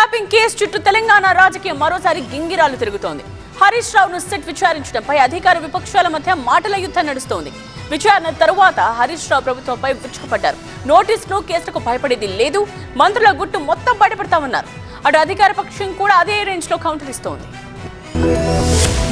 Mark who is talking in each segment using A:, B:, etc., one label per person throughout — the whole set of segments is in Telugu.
A: ట్యాపింగ్ కేసు చుట్టూ తెలంగాణ రాజకీయం మరోసారి గింగిరాలు తిరుగుతోంది. హరీష్ రావును సిట్ విచారించడంపై అధికార విపక్షాల మధ్య మాటల యుద్ధం నడుస్తోంది. విచారణ తరువాత హరీష్ రావు ప్రభుత్వంపై విరుచుకుపడ్డారు. నోటీసులు, కేసులకు భయపడేది లేదు, మంత్రుల గుట్టు మొత్తం బయటపడతామన్నారు. అటు అధికార పక్షం కూడా అదే రేంజ్ లో కౌంటర్ ఇస్తోంది.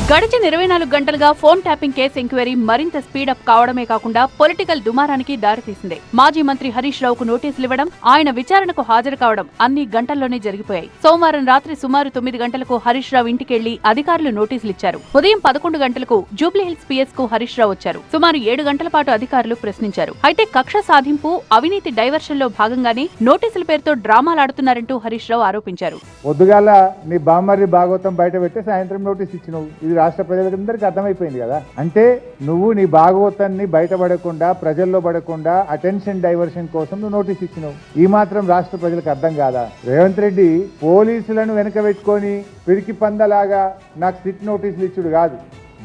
A: గడిచిన 24 గంటలుగా ఫోన్ ట్యాపింగ్ కేసు ఎంక్వైరీ మరింత స్పీడప్ కావడమే కాకుండా పొలిటికల్ దుమారానికి దారితీసింది. మాజీ మంత్రి హరీష్ రావుకు నోటీసులు ఇవ్వడం, ఆయన విచారణకు హాజరు కావడం అన్ని గంటల్లోనే జరిగిపోయాయి. సోమవారం రాత్రి సుమారు 9 గంటలకు హరీష్ రావు ఇంటికెళ్లి అధికారులు నోటీసులు ఇచ్చారు. ఉదయం 11 గంటలకు జూబ్లీహిల్స్ పిఎస్ కు హరీష్ రావు వచ్చారు. సుమారు 7 గంటల పాటు అధికారులు ప్రశ్నించారు. అయితే కక్ష సాధింపు, అవినీతి డైవర్షన్ లో భాగంగానే నోటీసుల పేరుతో డ్రామాలాడుతున్నారంటూ హరీష్ రావు ఆరోపించారు.
B: పొద్దుగాల నీ బామ్మరి భాగవతం బయట పెట్టి సాయంత్రం నోటీస్ ఇచ్చినావు. రాష్ట్ర ప్రజలందరికీ అర్థమైపోయింది కదా. అంటే నువ్వు నీ భాగవతాన్ని బయటపడకుండా, ప్రజల్లో పడకుండా అటెన్షన్ డైవర్షన్ కోసం నువ్వు నోటీస్ ఇచ్చినావు. ఈ మాత్రం రాష్ట్ర ప్రజలకు అర్థం కాదా? రేవంత్ రెడ్డి పోలీసులను వెనక పెట్టుకొని పిరికి పందలాగా నాకు సిట్ నోటీసులు ఇచ్చుడు కాదు.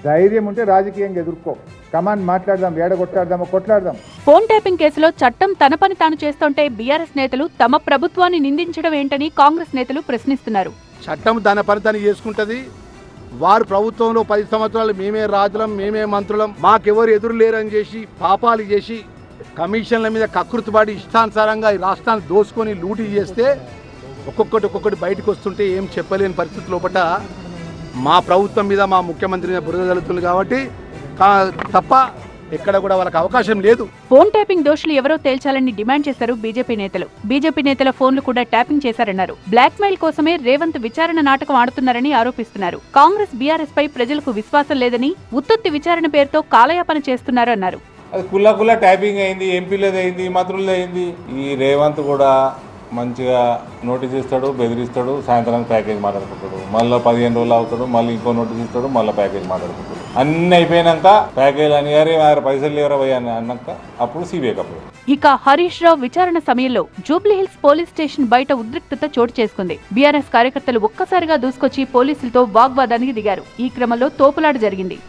B: ధైర్యం ఉంటే రాజకీయంగా ఎదుర్కో. కమాన్, మాట్లాడదాం, ఏడగొట్టాడదామో కొట్లాడదాం.
A: ఫోన్ ట్యాపింగ్ కేసులో చట్టం తన పని తాను చేస్తుంటే బీఆర్ఎస్ నేతలు తమ ప్రభుత్వాన్ని నిందించడం ఏంటని కాంగ్రెస్ నేతలు ప్రశ్నిస్తున్నారు.
C: చట్టం తన పని తాను చేసుకుంటది. వారు ప్రభుత్వంలో 10 సంవత్సరాలు మేమే రాజులం, మేమే మంత్రులం, మాకెవరు ఎదురు లేరని చేసి పాపాలు చేసి కమిషన్ల మీద కకృతిపడి ఇష్టానుసారంగా ఈ రాష్ట్రాన్ని దోసుకొని లూటీ చేస్తే ఒక్కొక్కటి బయటకు వస్తుంటే ఏం చెప్పలేని పరిస్థితి లోపల మా ప్రభుత్వం మీద, మా ముఖ్యమంత్రి మీద బురద జల్లుతుంది. కాబట్టి తప్ప ఎక్కడ కూడా వాళ్ళకి అవకాశం లేదు.
A: ఫోన్ ట్యాపింగ్ దోషులు ఎవరో తేల్చాలని డిమాండ్ చేశారు బీజేపీ నేతలు. బీజేపీ నేతల ఫోన్లు కూడా ట్యాపింగ్ చేశారన్నారు. బ్లాక్ మెయిల్ కోసమే రేవంత్ విచారణ నాటకం ఆడుతున్నారని ఆరోపిస్తున్నారు. కాంగ్రెస్ బీఆర్ఎస్ పై ప్రజలకు విశ్వాసం లేదని, ఉత్తుత్తి విచారణ పేరుతో కాలయాపన చేస్తున్నారు అన్నారు.
D: అది కుల్ల ట్యాపింగ్ అయింది, ఎంపీలది అయింది, మంత్రులది అయింది. ఈ రేవంత్ కూడా మంచిగా నోటీస్ ఇస్తాడు, బెదిరిస్తాడు, సాయంత్రానికి ప్యాకేజ్ మాట్లాడుకుంటాడు, మళ్ళీ 15 రోజులు అవుతాడు, మళ్ళీ ఇంకో నోటీస్ ఇస్తాడు, మళ్ళీ ప్యాకేజ్ మాట్లాడుకుంటాడు. అన్ని అయిపోయినాక ప్యాకేజ్ అని పైసలు లేవరా అని అన్నాక అప్పుడు సిబిఐ కప్పుడు.
A: ఇక హరీష్ రావు విచారణ సమయంలో జూబ్లీహిల్స్ పోలీస్ స్టేషన్ బయట ఉద్రిక్తత చోటు చేసుకుంది. బీఆర్ఎస్ కార్యకర్తలు ఒక్కసారిగా దూసుకొచ్చి పోలీసులతో వాగ్వాదానికి దిగారు. ఈ క్రమంలో తోపులాట జరిగింది.